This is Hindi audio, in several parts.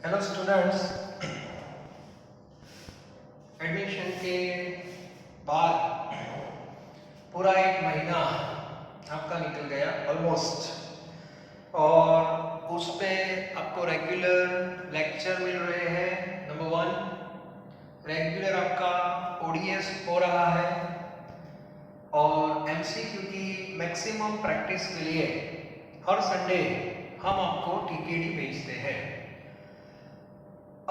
हेलो स्टूडेंट्स, एडमिशन के बाद पूरा एक महीना आपका निकल गया ऑलमोस्ट, और उस पे आपको रेगुलर लेक्चर मिल रहे हैं। नंबर 1, रेगुलर आपका ओडीएस हो रहा है और एमसीक्यू की मैक्सिमम प्रैक्टिस के लिए हर संडे हम आपको टीकेडी भेजते हैं।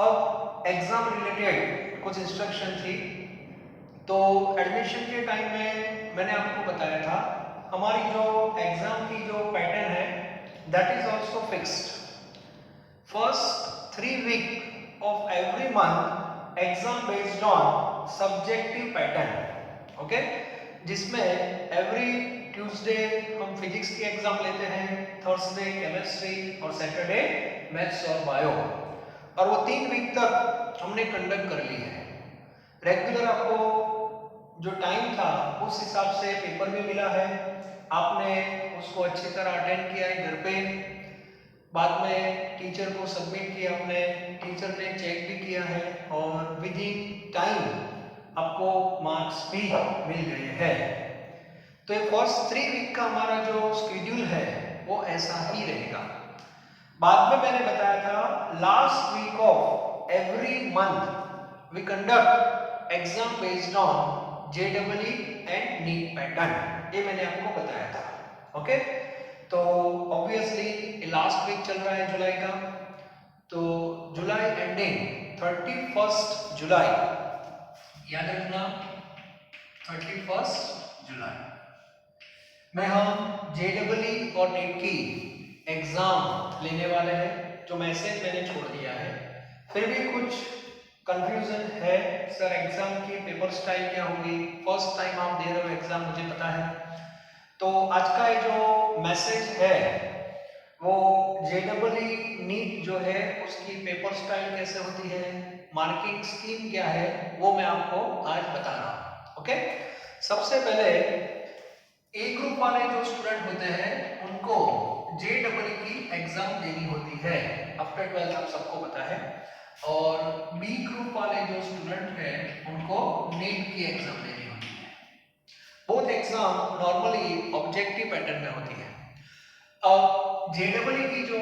अब एग्जाम रिलेटेड कुछ इंस्ट्रक्शन थी, तो एडमिशन के टाइम में मैंने आपको बताया था हमारी जो एग्जाम की जो पैटर्न है that is also fixed. First 3 week of every month exam based on subjective pattern, okay, जिसमें एवरी ट्यूसडे हम फिजिक्स की एग्जाम लेते हैं, थर्सडे केमिस्ट्री और सैटरडे मैथ्स और बायो, और वो 3 वीक तक हमने कंडक्ट कर ली है। रेगुलर आपको जो टाइम था उस हिसाब से पेपर भी मिला है, आपने उसको अच्छी तरह अटेंड किया है घर पे, बाद में टीचर को सबमिट किया आपने, टीचर ने चेक भी किया है और विद इन टाइम आपको मार्क्स भी मिल गए हैं। तो ये फर्स्ट 3 वीक का हमारा जो शेड्यूल है वो ऐसा ही रहेगा। बाद में मैंने बताया था last week of every month we conduct exam based on JW and NEET pattern, ये मैंने आपको बताया था। ओके, तो ऑब्वियसली लास्ट वीक चल रहा है जुलाई का, तो जुलाई एंडिंग 31 जुलाई, याद रखना 31 जुलाई में हम जेडब्ल्यू और नीट की एग्जाम लेने वाले हैं। जो मैसेज मैंने छोड़ दिया है, फिर भी कुछ कंफ्यूजन है, सर एग्जाम की पेपर स्टाइल क्या होगी, फर्स्ट टाइम आप दे रहे हो एग्जाम, मुझे पता है। तो आज का ये जो मैसेज है वो जेडब्ल्यू नीट जो है उसकी पेपर स्टाइल कैसे होती है, मार्किंग स्कीम क्या है, वो मैं आपको आज बता रहा हूँ। ओके, सबसे पहले ए ग्रुप वाले जो स्टूडेंट होते हैं उनको जेडब्ल्यू की एग्जाम देनी होती है आफ्टर 12th, आप सबको पता है, और बी ग्रुप वाले जो स्टूडेंट हैं उनको नीट की एग्जाम देनी होती है। Both exam normally objective pattern में होती है। अब जेडब्ल्यू की जो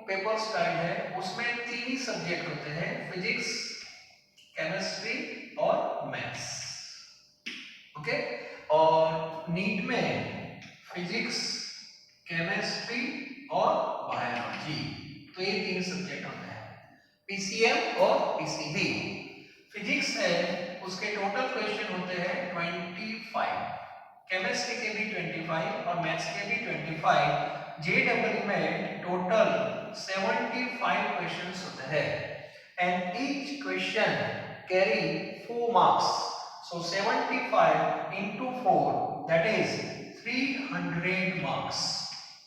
पेपर स्टाइल है उसमें 3 ही सब्जेक्ट होते हैं, फिजिक्स, केमिस्ट्री और मैथ्स। ओके, और नीट में फिजिक्स, केमिस्ट्री और बायोलॉजी, तो ये 3 सब्जेक्ट होते हैं, पीसीएम और पीसीबी। फिजिक्स है उसके टोटल क्वेश्चन होते हैं 25, केमिस्ट्री के भी 25 और मैथ्स के भी 25। जेडब्ल्यू में टोटल 75 क्वेश्चंस होते हैं and each question carry 4 marks, so 75 into 4 that is 300 marks।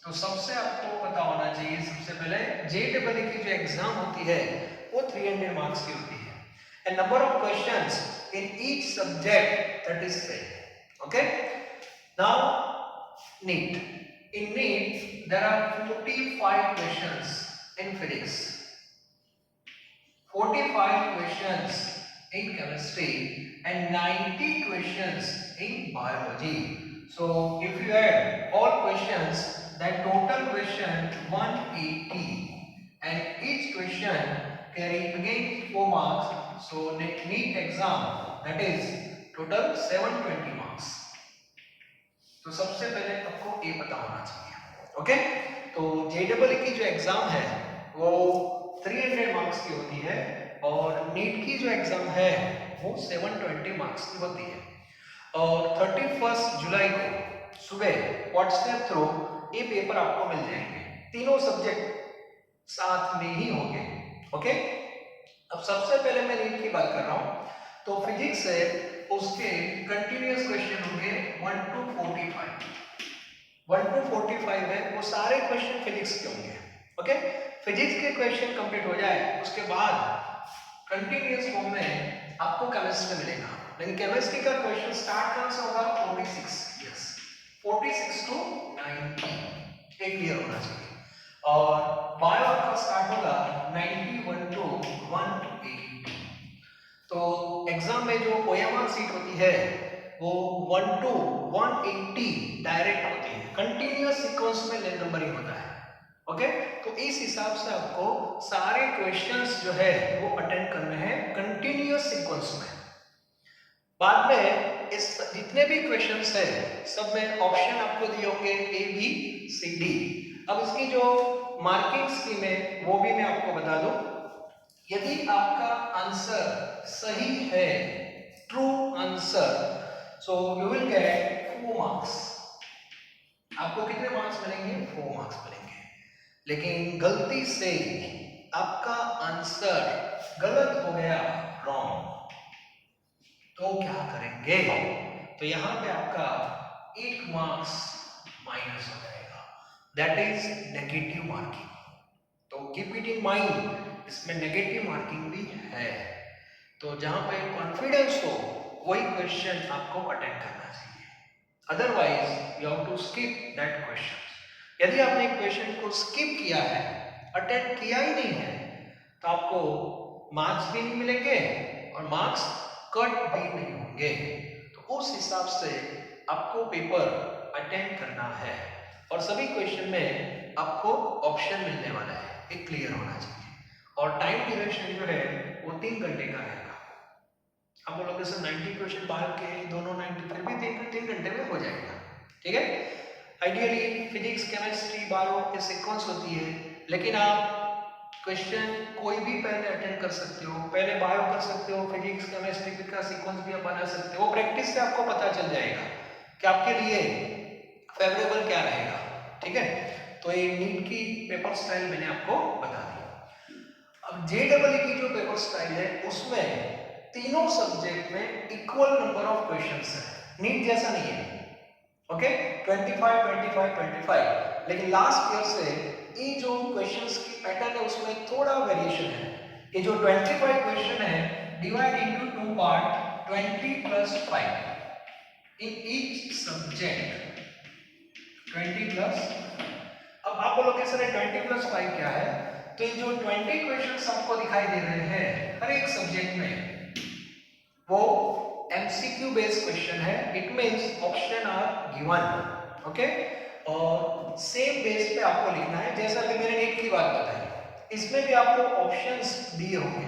तो सबसे आपको पता होना चाहिए, सबसे पहले जेडब्ल्यू की जो एग्जाम होती है वो 300 मार्क्स की होती है and number of questions in each subject that is 10। Okay, now NEET, in NEET there are 45 questions in physics, 45 questions in chemistry and 90 questions in biology. So if you add all questions, then total question 180 and each question carry again 4 marks. So NEET exam that is total 720 marks. तो सबसे पहले आपको ये पता होना चाहिए। ओके, तो जेडब्ल्यू की जो एग्जाम है वो 300 मार्क्स की होती है और नीट की जो एग्जाम है वो 720 मार्क्स की होती है, और 31 जुलाई को सुबह व्हाट्सएप थ्रू ये पेपर आपको मिल जाएंगे, तीनों सब्जेक्ट साथ में ही होंगे। ओके, अब सबसे पहले मैं नीट की बात कर रहा हूं, तो फिजिक्स से उसके कंटिन्यूअस क्वेश्चन होंगे 1 to 45, 1 to 45 है, वो सारे क्वेश्चन फिजिक्स के होंगे। ओके, फिजिक्स के क्वेश्चन कंप्लीट हो जाए उसके बाद कंटिन्यूअस फॉर्म में आपको केमिस्ट्री मिलेगा, लेकिन केमिस्ट्री का क्वेश्चन स्टार्ट कहां से होगा, 46, यस 46 to 90, एक क्लियर होना चाहिए, और बायो का स्टार्ट होगा 91 to पे जो OMR सीट होती है वो 1 to 180 डायरेक्ट होती है, कंटिन्यूअस सीक्वेंस में नंबरिंग होता है। ओके, तो इस हिसाब से आपको सारे क्वेश्चंस जो है वो अटेंड करने हैं कंटिन्यूअस सीक्वेंस में। बाद में इस जितने भी क्वेश्चंस है सब में ऑप्शन आपको दिए होंगे A B C D। अब इसकी जो मार्किंग स्कीम है वो भी मैं आपको बता दूं। यदि आपका आंसर सही है, true answer, so you will get 4 marks. आपको कितने मार्क्स मिलेंगे? 4 मार्क्स मिलेंगे। लेकिन गलती से आपका आंसर गलत हो गया, रॉन्ग, तो क्या करेंगे? तो यहां पे आपका 1 मार्क्स माइनस हो जाएगा, दैट इज नेगेटिव मार्किंग। तो कीप इट इन माइंड, इसमें नेगेटिव मार्किंग भी है। तो जहां पे कॉन्फिडेंस हो वही क्वेश्चन आपको अटेंड करना चाहिए, otherwise you have to skip that question. यदि आपने क्वेश्चन को स्किप किया है, अटेंड किया ही नहीं है, तो आपको मार्क्स भी नहीं मिलेंगे और मार्क्स कट भी नहीं होंगे। तो उस हिसाब से आपको पेपर अटेंड करना है और सभी क्वेश्चन में आपको ऑप्शन मिलने वाला है, एक क्लियर होना चाहिए। और टाइम ड्यूरेशन जो है वो 3 घंटे का रहेगा। आप बोलोगे सर 90 क्वेश्चन बाहर के दोनों 90, फिर भी 3 घंटे में हो जाएगा, ठीक है। आइडियली फिजिक्स, केमिस्ट्री, बायो ये सीक्वेंस होती है, लेकिन आप क्वेश्चन कोई भी पहले अटेंड कर सकते हो, पहले बायो कर सकते हो, फिजिक्स केमिस्ट्री का सीक्वेंस भी आप बना सकते हो। प्रैक्टिस से आपको पता चल जाएगा कि आपके लिए फेवरेबल क्या रहेगा, ठीक है। तो ये नीट की पेपर स्टाइल मैंने आपको बता दी। अब JEE की जो पेपर स्टाइल है उसमें तीनों सब्जेक्ट में इक्वल नंबर ऑफ क्वेश्चंस है, नीट जैसा नहीं है। ओके, 25 25 25, लेकिन लास्ट ईयर से ये जो क्वेश्चंस की पैटर्न है उसमें थोड़ा वेरिएशन है। ये जो 25 क्वेश्चन है डिवाइड इनटू 2 पार्ट, 20 प्लस 5 इन ईच सब्जेक्ट, 20 प्लस। अब आप बोलोगे सर 20 प्लस 5 क्या है? तो ये जो 20 क्वेश्चंस आपको दिखाई दे रहे हैं हर एक सब्जेक्ट में, वो MCQ बेस्ड क्वेश्चन है। It means option are given, okay, और सेम बेस पे आपको लिखना है, जैसा कि मैंने नीट की बात बताई। इसमें भी आपको ऑप्शंस दिए होंगे,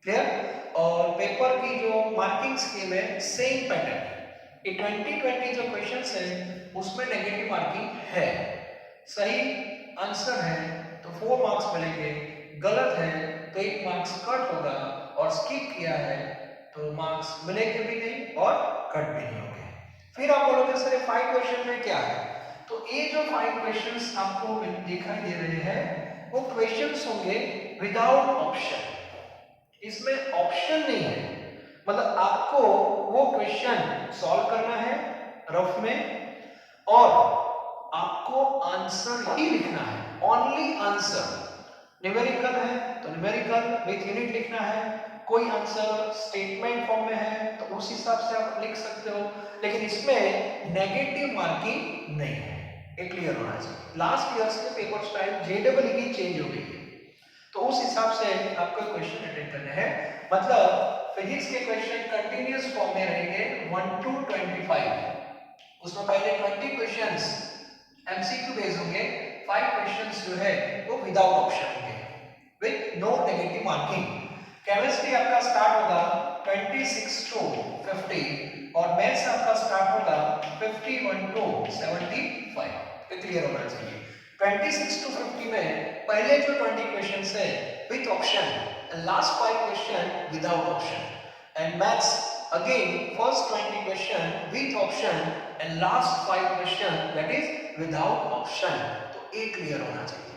क्लियर। और पेपर की जो मार्किंग स्कीम है सेम पैटर्न। ये 2020 जो क्वेश्चंस है उसमें नेगेटिव मार्किंग है। सही आंसर है तो 4 मार्क्स मिलेंगे, गलत है तो 1 मार्क्स कट होगा, और स्किप किया है तो मार्क्स मिलेंगे भी नहीं और कट भी नहीं होंगे। फिर आप बोलोगे सर 5 क्वेश्चन में क्या है? तो ये जो 5 क्वेश्चंस आपको दिखाई दे रहे हैं वो क्वेश्चंस होंगे विदाउट ऑप्शन। इसमें ऑप्शन नहीं है, मतलब आपको वो क्वेश्चन सॉल्व करना है रफ में, और आपको आंसर ही लिखना है, ओनली आंसर। न्यूमेरिकल है तो न्यूमेरिकल विद यूनिट लिखना है, कोई आंसर स्टेटमेंट फॉर्म में है तो उस हिसाब से आप लिख सकते हो, लेकिन इसमें नेगेटिव मार्किंग नहीं है, ये क्लियर होना चाहिए। लास्ट ईयर से पेपर स्टाइल JEE की चेंज हो गई है, तो उस हिसाब से आपको क्वेश्चन अटेंड करने हैं। मतलब फिजिक्स के क्वेश्चन कंटीन्यूअस फॉर्म में रहेंगे 1 to 25, उसमें पहले 20 क्वेश्चंस MCQ बेस्ड होंगे, 5 क्वेश्चंस जो है वो विदाउट ऑप्शन होंगे with no negative marking. Chemistry आपका स्टार्ट होगा 26 to 50 और मैथ्स आपका स्टार्ट होगा 51 to 75, ये क्लियर होना चाहिए। 26 to 50 में पहले जो 20 क्वेश्चंस है with option and last 5 question without option, and maths again first 20 question with option and last 5 question that is without option. तो ये क्लियर होना चाहिए।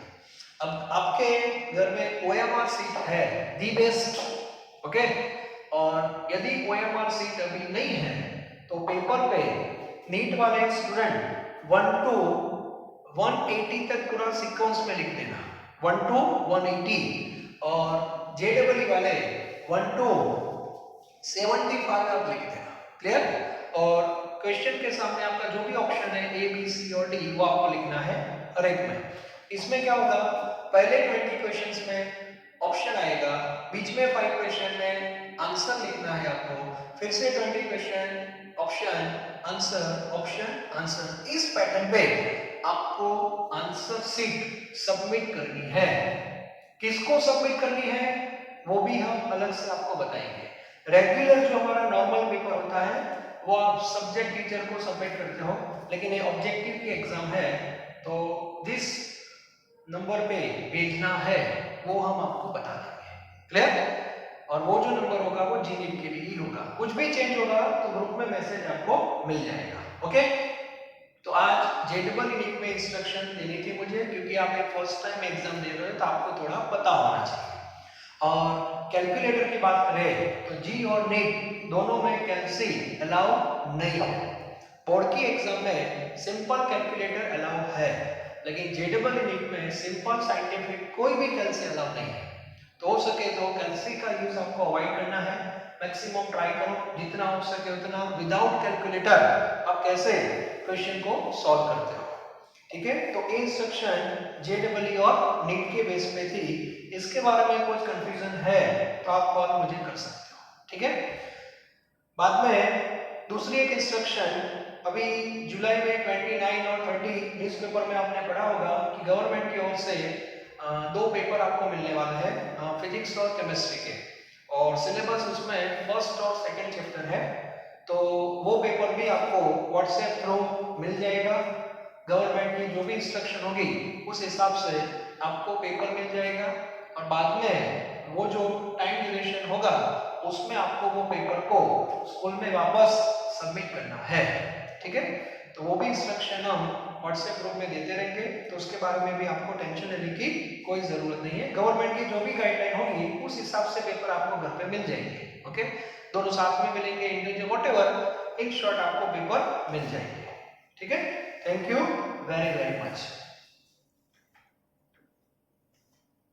अब आपके घर में OMR सीट है दी बेस्ट, ओके, और यदि OMR सीट अभी नहीं है तो पेपर पे नीट वाले स्टूडेंट 1 to 180 तक पूरा सीक्वेंस में लिख देना, 1 to 180, और JEE वाले 1 to 75 आप लिख देना, क्लियर। और क्वेश्चन के सामने आपका जो भी ऑप्शन है A B C और D वो आपको लिखना है हर एक में। इसमें क्या होगा, पहले 20 क्वेश्चंस में ऑप्शन आएगा, बीच में 5 क्वेश्चन में आंसर लिखना है आपको, फिर से 20 क्वेश्चन, ऑप्शन आंसर। इस पैटर्न पे आपको आंसर शीट सबमिट करनी है। किसको सबमिट करनी है वो भी हम अलग से आपको बताएंगे। रेगुलर जो हमारा नॉर्मल पेपर होता है वो आप सब्जेक्ट टीचर को सबमिट करते हो, लेकिन ये ऑब्जेक्टिव की एग्जाम है तो जिस नंबर पे भेजना है वो हम आपको बता देंगे। क्लियर? और वो जो नंबर होगा वो जीनीट के लिए ही होगा। कुछ भी चेंज होगा तो ग्रुप में मैसेज आपको मिल जाएगा। ओके, तो आज जेडबल यूनिट में इंस्ट्रक्शन देनी थी मुझे, क्योंकि आप एक फर्स्ट टाइम एग्जाम दे रहे हो तो आपको थोड़ा पता होना चाहिए। और कैलकुलेटर की बात करें तो जी और नीट दोनों में कैलसी अलाउ नहीं है। बोर्ड की एग्जाम में सिंपल कैलकुलेटर अलाउ है, लेकिन जेडबल यूनिट में सिंपल साइंटिफिक कोई भी कैलसी अलाउ नहीं है। तो हो सके तो कैलसी का यूज आपको अवॉइड करना है। मैक्सिमम ट्राई करो जितना हो सके उतना विदाउट कैलकुलेटर आप कैसे क्वेश्चन को सॉल्व करते हो। ठीक है, तो इंस्ट्रक्शन जेडबल और नीट के बेस पे थी। इसके बारे में कुछ कंफ्यूजन है तो आप कॉल मुझे कर सकते हो। ठीक है, बाद में दूसरी एक इंस्ट्रक्शन अभी जुलाई में 29 और 30 न्यूज़पेपर में आपने पढ़ा होगा कि गवर्नमेंट की ओर से दो पेपर आपको मिलने वाले हैं फिजिक्स और केमिस्ट्री के, और सिलेबस उसमें फर्स्ट और सेकंड चैप्टर है। तो वो पेपर भी आपको व्हाट्सएप थ्रू मिल जाएगा। गवर्नमेंट की जो भी इंस्ट्रक्शन होगी उस हिसाब से आपको पेपर मिल जाएगा, और बाद में वो जो टाइम ड्यूरेशन होगा उसमें आपको वो पेपर को स्कूल में वापस सबमिट करना है। ठीक है, तो वो भी इंस्ट्रक्शन हम व्हाट्सएप ग्रुप में देते रहेंगे, तो उसके बारे में भी आपको टेंशन लेने की कोई जरूरत नहीं है। गवर्नमेंट की जो भी गाइडलाइन होगी उस हिसाब से पेपर आपको घर पे मिल जाएंगे। ओके, दोनों साथ में मिलेंगे, इंडिविजुअल व्हाटएवर, इन शॉर्ट आपको पेपर मिल जाएंगे। ठीक है, thank you very very much.